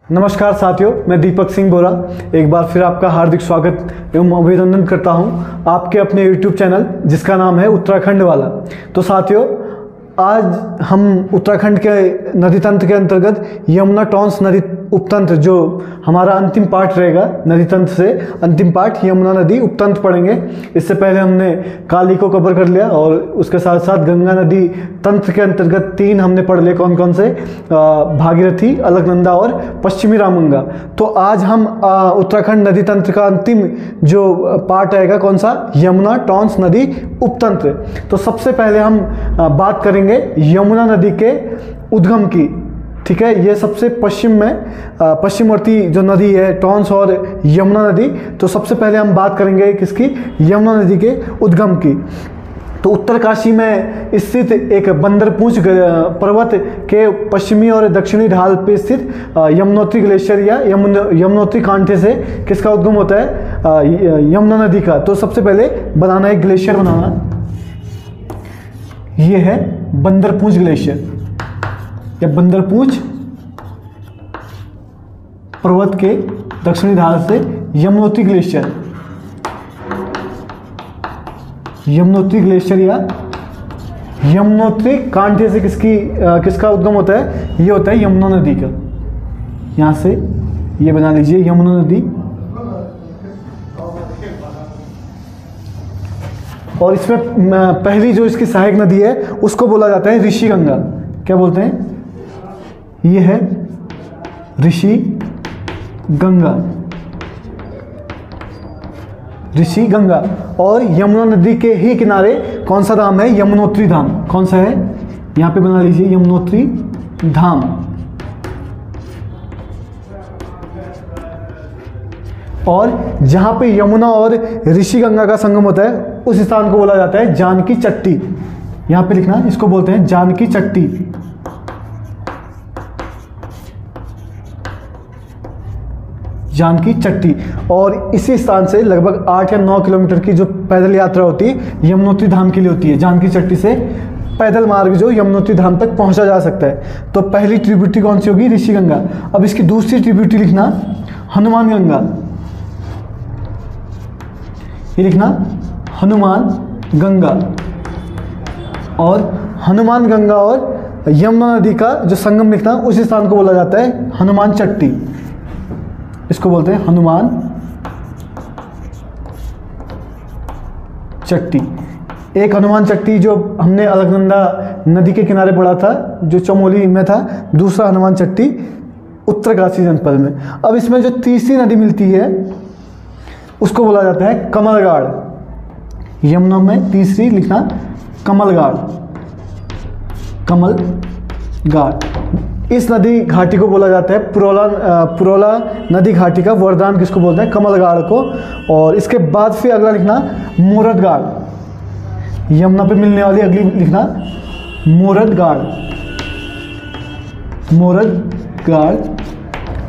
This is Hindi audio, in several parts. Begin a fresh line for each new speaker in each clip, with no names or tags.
नमस्कार साथियों, मैं दीपक सिंह बोरा एक बार फिर आपका हार्दिक स्वागत एवं अभिनंदन करता हूं आपके अपने YouTube चैनल जिसका नाम है उत्तराखंड वाला। तो साथियों, आज हम उत्तराखंड के नदी तंत्र के अंतर्गत यमुना टॉन्स नदी उपतंत्र, जो हमारा अंतिम पार्ट रहेगा नदी तंत्र से, अंतिम पार्ट यमुना नदी उपतंत्र पढ़ेंगे। इससे पहले हमने काली को कवर कर लिया और उसके साथ साथ गंगा नदी तंत्र के अंतर्गत 3 हमने पढ़ लिए। कौन कौन से? भागीरथी, अलकनंदा और पश्चिमी रामगंगा। तो आज हम उत्तराखंड नदी तंत्र का अंतिम जो पार्ट आएगा, कौन सा? यमुना टॉन्स नदी उपतंत्र। तो सबसे पहले हम बात करेंगे यमुना नदी के उद्गम की। ठीक है, ये सबसे पश्चिम में पश्चिमवर्ती जो नदी है टॉन्स और यमुना नदी। तो सबसे पहले हम बात करेंगे किसकी? यमुना नदी के उद्गम की। तो उत्तरकाशी में स्थित एक बंदरपूंछ पर्वत के पश्चिमी और दक्षिणी ढाल पे स्थित यमुनोत्री ग्लेशियर या यमुनोत्री कांठे से किसका उद्गम होता है? यमुना नदी का। तो सबसे पहले बनाना है ग्लेशियर बनाना। ये है बंदरपूंछ ग्लेशियर या बंदरपूंछ पर्वत के दक्षिणी ढाल से यमुनोत्री ग्लेशियर, यमुनोत्री ग्लेशियर या यमुनोत्री कांठे से किसका उद्गम होता है? ये होता है यमुना नदी का। यहां से ये बना लीजिए यमुना नदी। और इसमें पहली जो इसकी सहायक नदी है उसको बोला जाता है ऋषि गंगा। क्या बोलते हैं? ये है ऋषि गंगा, ऋषि गंगा। और यमुना नदी के ही किनारे कौन सा धाम है? यमुनोत्री धाम। कौन सा है? यहां पे बना लीजिए यमुनोत्री धाम। और जहां पे यमुना और ऋषि गंगा का संगम होता है उस स्थान को बोला जाता है जानकी चट्टी। यहां पे लिखना, इसको बोलते हैं जानकी चट्टी। जानकी चट्टी। और इसी स्थान से लगभग 8 या 9 किलोमीटर की जो पैदल यात्रा होती है यमुनोत्री धाम के लिए होती है। जानकी चट्टी से पैदल मार्ग जो यमुनोत्री धाम तक पहुंचा जा सकता है। तो पहली ट्रिब्यूटरी कौन सी होगी? ऋषि गंगा। अब इसकी दूसरी ट्रिब्यूटरी लिखना हनुमान गंगा। ये लिखना हनुमान गंगा। और हनुमान गंगा और यमुना नदी का जो संगम लिखना, उस स्थान को बोला जाता है हनुमान चट्टी। इसको बोलते हैं हनुमान चट्टी। एक हनुमान चट्टी जो हमने अलकनंदा नदी के किनारे पढ़ा था, जो चमोली में था। दूसरा हनुमान चट्टी उत्तरकाशी जनपद में। अब इसमें जो तीसरी नदी मिलती है उसको बोला जाता है कमलगाड़। यमुना में तीसरी लिखना कमलगाड़, कमलगाड़। इस नदी घाटी को बोला जाता है पुरोला नदी घाटी का वरदान किसको बोलते हैं? कमलगाड़ को। और इसके बाद फिर अगला लिखना मोरदगाड़। यमुना पे मिलने वाली अगली लिखना मोरदगाड़। मोरदगाड़,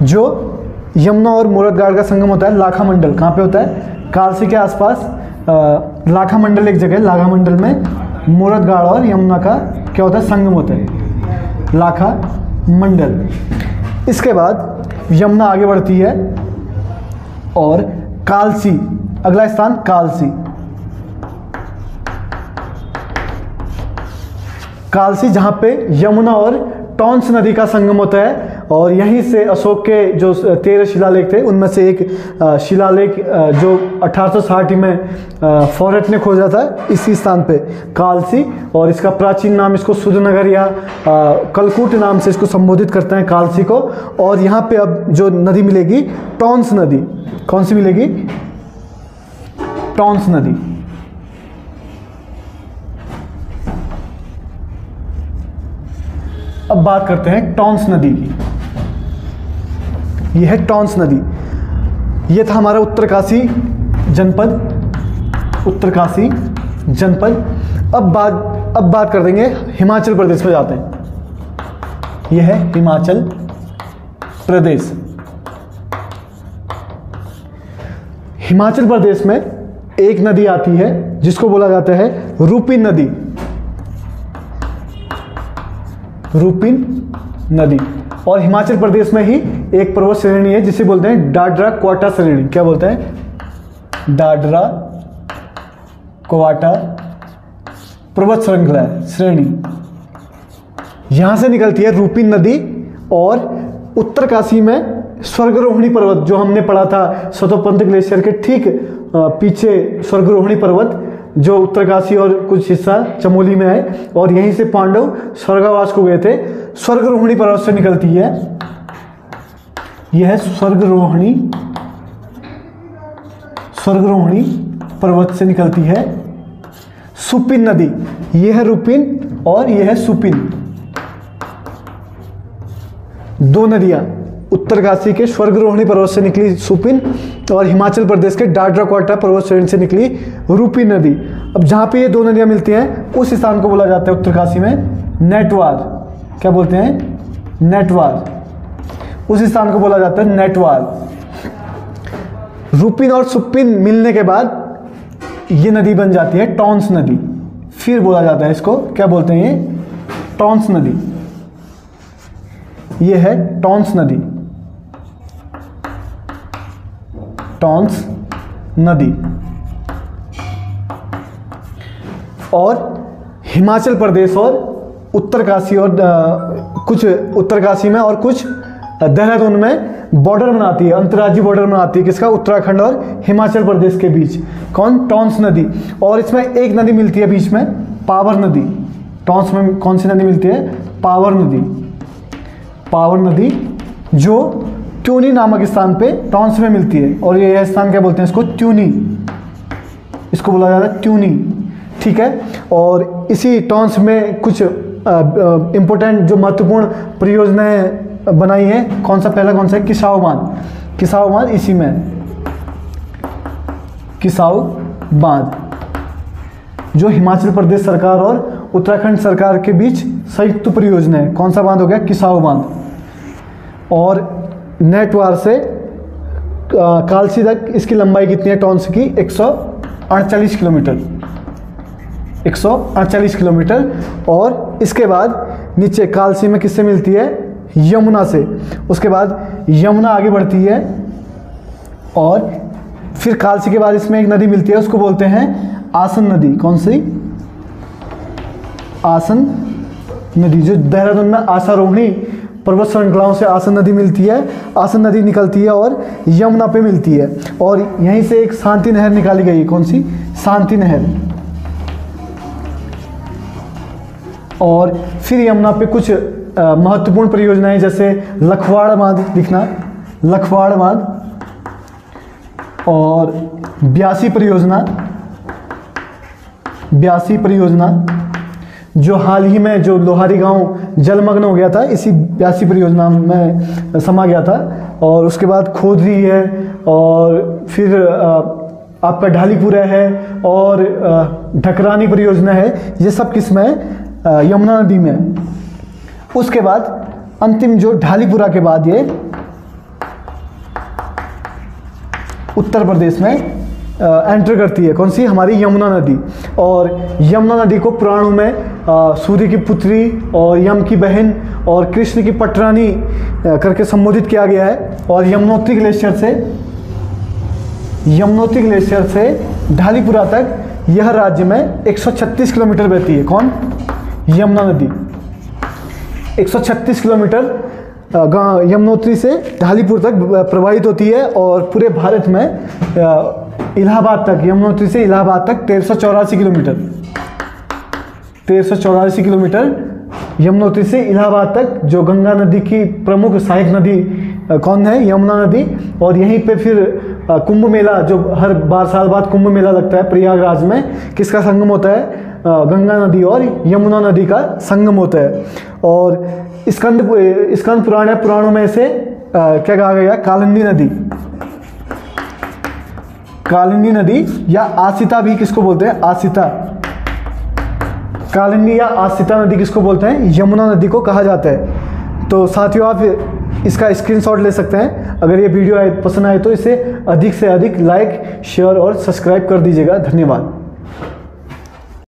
जो यमुना और मोरदगाड़ का संगम होता है लाखा मंडल। कहाँ पे होता है? कालसी के आसपास लाखा मंडल एक जगह, लाखा मंडल में मोरदगाड़ और यमुना का क्या होता है? संगम होता है, लाखा मंडल। इसके बाद यमुना आगे बढ़ती है और कालसी, अगला स्थान कालसी। कालसी जहां पे यमुना और टॉन्स नदी का संगम होता है। और यहीं से अशोक के जो 13 शिलालेख थे उनमें से एक शिलालेख जो 1860 में फॉरेट ने खोजा था इसी स्थान पे कालसी। और इसका प्राचीन नाम, इसको सुधनगर या कलकूट नाम से इसको संबोधित करते हैं कालसी को। और यहाँ पे अब जो नदी मिलेगी टॉन्स नदी। कौन सी मिलेगी? टॉन्स नदी। अब बात करते हैं टॉन्स नदी की। यह है टॉन्स नदी। यह था हमारा उत्तरकाशी जनपद, उत्तरकाशी जनपद। अब बात कर देंगे हिमाचल प्रदेश में जाते हैं। यह है हिमाचल प्रदेश। हिमाचल प्रदेश में एक नदी आती है जिसको बोला जाता है रूपिन नदी। रूपिन नदी। और हिमाचल प्रदेश में ही एक पर्वत श्रेणी है जिसे बोलते हैं दादरा क्वाटा श्रेणी। क्या बोलते हैं? दादरा क्वाटा पर्वत श्रृंखला श्रेणी। यहां से निकलती है रूपिन नदी और उत्तरकाशी में स्वर्गरोहिणी पर्वत, जो हमने पढ़ा था स्वतंत्र ग्लेशियर के ठीक पीछे स्वर्गरोहिणी पर्वत, जो उत्तरकाशी और कुछ हिस्सा चमोली में है, और यहीं से पांडव स्वर्गवास को गए थे। स्वर्गरोहिणी पर्वत से निकलती है, यह स्वर्गरोहिणी पर्वत से निकलती है सुपिन नदी। यह है रूपिन और यह है सुपिन, दो नदियां। उत्तरकाशी के स्वर्गरोहिणी पर्वत से निकली सुपिन और हिमाचल प्रदेश के दादरा क्वाटा पर्वत श्रेणी से निकली रूपिन नदी। अब जहां पे ये दो नदियां मिलती हैं उस स्थान को बोला जाता है उत्तरकाशी में नेटवार। क्या बोलते हैं? नेटवार। उस स्थान को बोला जाता है नेटवार। रूपिन और सुपिन मिलने के बाद ये नदी बन जाती है टॉन्स नदी। फिर बोला जाता है इसको, क्या बोलते हैं? ये टॉन्स नदी। ये है टॉन्स नदी, टॉन्स नदी। और हिमाचल प्रदेश और उत्तरकाशी और कुछ उत्तरकाशी में और कुछ देहरादून में बॉर्डर बनाती है, अंतर्राज्यीय बॉर्डर बनाती है। किसका? उत्तराखंड और हिमाचल प्रदेश के बीच। कौन? टॉन्स नदी। और इसमें एक नदी मिलती है बीच में, पावर नदी। टॉन्स में कौन सी नदी मिलती है? पावर नदी। पावर नदी जो ट्यूनी नामक स्थान पे टॉन्स में मिलती है। और यह स्थान क्या बोलते हैं? इसको ट्यूनी, इसको बोला जाता है ट्यूनी। ठीक है। और इसी टॉन्स में कुछ इंपॉर्टेंट जो महत्वपूर्ण परियोजनाएं बनाई हैं। कौन सा? पहला कौन सा है? किसाऊ बांध। किसाऊ बांध इसी में, किसाऊ बांध, जो हिमाचल प्रदेश सरकार और उत्तराखंड सरकार के बीच संयुक्त परियोजना है। कौन सा बांध हो गया? किसाऊ बांध। और नेटवार से कालसी तक इसकी लंबाई कितनी है? टॉन्स की 148 किलोमीटर, 148 किलोमीटर। और इसके बाद नीचे कालसी में किससे मिलती है? यमुना से। उसके बाद यमुना आगे बढ़ती है और फिर कालसी के बाद इसमें एक नदी मिलती है, उसको बोलते हैं आसन नदी। कौन सी? आसन नदी, जो देहरादून में आशारोहिणी पर्वत श्रृंखलाओं से आसन नदी मिलती है। आसन नदी निकलती है और यमुना पे मिलती है। और यहीं से एक शांति नहर निकाली गई है। कौन सी? शांति नहर। और फिर यमुना पे कुछ महत्वपूर्ण परियोजनाएं, जैसे लखवाड़ बांध, दिखना लखवाड़ बांध, और ब्यासी परियोजना, ब्यासी परियोजना, जो हाल ही में जो लोहारी गांव जलमग्न हो गया था, इसी ब्यासी परियोजना में समा गया था। और उसके बाद खोदरी है, और फिर आपका ढालीपुरा है, और ढकरानी परियोजना है। ये सब किस में? यमुना नदी में। उसके बाद अंतिम जो ढालीपुरा के बाद ये उत्तर प्रदेश में एंटर करती है। कौन सी? हमारी यमुना नदी। और यमुना नदी को पुराणों में सूर्य की पुत्री और यम की बहन और कृष्ण की पटरानी करके संबोधित किया गया है। और यमुनोत्री ग्लेशियर से ढालीपुरा तक यह राज्य में 136 किलोमीटर बहती है। कौन? यमुना नदी 136 किलोमीटर यमुनोत्री से ढालीपुर तक प्रवाहित होती है। और पूरे भारत में इलाहाबाद तक, यमुनोत्री से इलाहाबाद तक 1384 किलोमीटर, 1384 किलोमीटर यमुनोत्री से इलाहाबाद तक, जो गंगा नदी की प्रमुख सहायक नदी कौन है? यमुना नदी। और यहीं पे फिर कुंभ मेला, जो हर 12 साल बाद कुंभ मेला लगता है प्रयागराज में, किसका संगम होता है? गंगा नदी और यमुना नदी का संगम होता है। और स्कंद पुराणों में से क्या कहा गया? कालिंदी नदी, कालिंदी नदी या आसिता भी किसको बोलते हैं? आसिता। कालिंदी या आसिता नदी किसको बोलते हैं? यमुना नदी को कहा जाता है। तो साथियों, आप इसका स्क्रीनशॉट ले सकते हैं। अगर ये वीडियो पसंद आए तो इसे अधिक से अधिक लाइक, शेयर और सब्सक्राइब कर दीजिएगा। धन्यवाद।